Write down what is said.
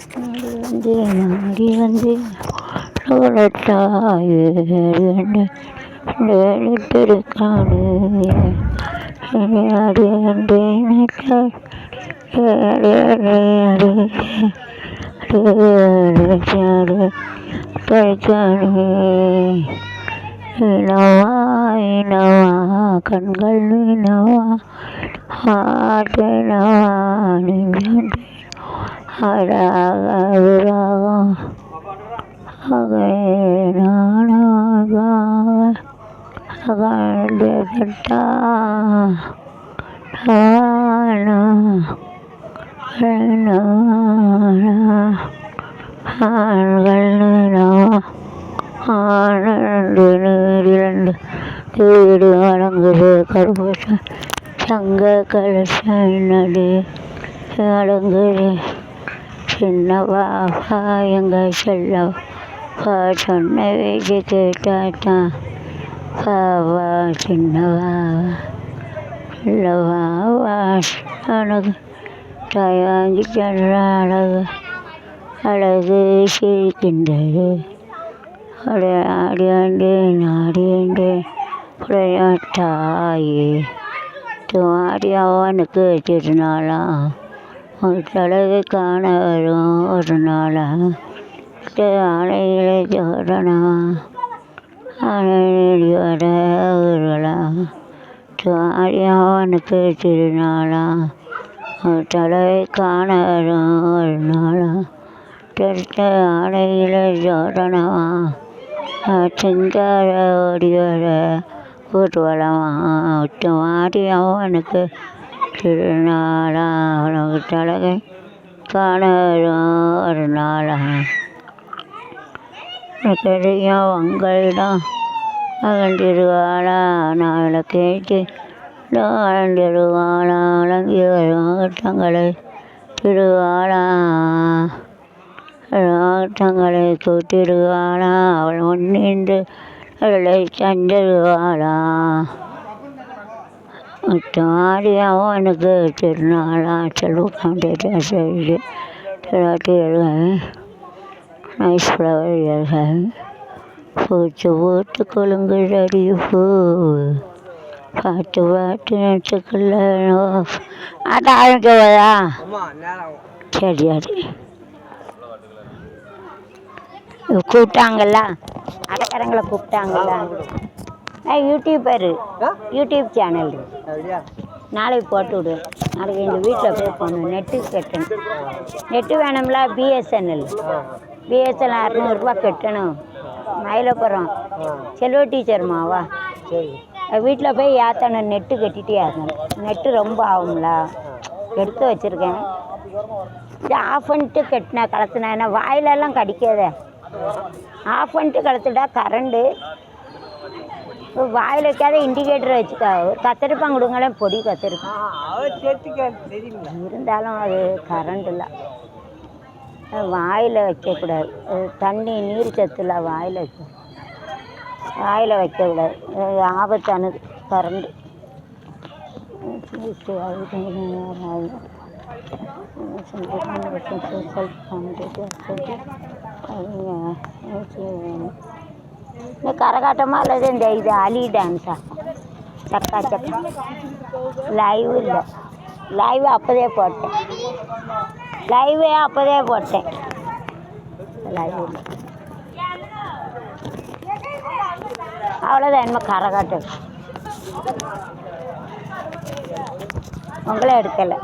வந்து நாடி வந்து எழுத்திருக்காடு இனவா இனவா கண்கள் இனவா ஆட்டனவா அழகாக வீடு அடங்குது கருப்பூச சங்க கலச நடு அடங்குது சின்னவா எங்க செல்லவா சொன்ன வீட்டு கேட்டாத்தான் பாவா சின்னவா இல்லவா உனக்கு தாயாங்கி சென்ற அழகு அழகு சிரிக்கின்றது ஆடி வந்தேன் ஆடி வந்தேன் தாயே ஆடி அவனுக்கு திருநாளாம் ஒரு தடவை காண வரும் ஒரு நாளா ஆலைகளை ஜோடனா ஆலை வர ஊரலாம் ஆடி அவனுக்கு திருநாளாம் ஒரு தடவை காண வரும் ஒரு நாளா தெருத்த ஆலைகளை ஜோடனவா சிங்கார ஓடி வர ஊர்வலமா ஆடி அவனுக்கு திருநாளா உனக்கு தலகை காண வரும் ஒரு நாளா தெரியும் உங்களிடம் அகன்றிருவாளா நாளை கேட்டு அகன்றிருவாளா அடங்கி வரும் தங்களை திருவாளா தங்களை கூட்டிடுவாளா அவள் முன்னின்று அவளை தந்துடுவாளா ஆடி அவனுக்கு திருநாளா செல்வக்காண்டிட்டு சொல்லி திராட்டி எழுதுவேன் நைஸ் ஃப்ளவர் எழுதுவேன் பூத்து பூத்து கொழுங்குதடி பூ பார்த்து பார்த்து நெட்டுக்குள்ள ஆட்ட ஆரம்பிக்கவா சரி சரி கூப்பிட்டாங்கல்ல அடைக்காரங்களை கூப்பிட்டாங்கல்ல யூடியூபர் யூடியூப் சேனல் நாளைக்கு போட்டு விடு நாளைக்கு எங்கள் வீட்டில் போய் போகணும் நெட்டு கட்டணும் நெட்டு வேணும்ல பிஎஸ்என்எல் 600 கட்டணும் மயிலப்புறம் செல்வ டீச்சர்மாவா வீட்டில் போய் ஏற்றணும் நெட்டு கட்டிட்டு ஏற்றணும் நெட்டு ரொம்ப ஆகும்ல எடுத்து வச்சுருக்கேன் இது ஆஃப் பண்ணிட்டு கட்டினா கலத்துனா ஏன்னா வாயிலெல்லாம் கடிக்காத ஆஃப் பண்ணிட்டு கலத்துட்டா கரண்டு வாயில் வைக்காத இண்டிகேட்டர் வச்சுக்கா கத்திருப்பாங்க கொடுங்களேன் பொடி கத்திருப்பான் இருந்தாலும் அது கரண்ட் இல்லை வாயில் வைக்கக்கூடாது தண்ணி நீர் சத்துல வாயில் வைக்கக்கூடாது ஆபத்தானது கரண்டு இந்த கரகாட்டமா அல்லது இந்த இது அலி டான்ஸா சக்கா சக்கா லைவ் இல்லை லைவ் அப்போதே போட்டேன் லைவ் இல்லை அவ்வளோதான் என்ன கரகாட்டம் உங்களே எடுக்கலை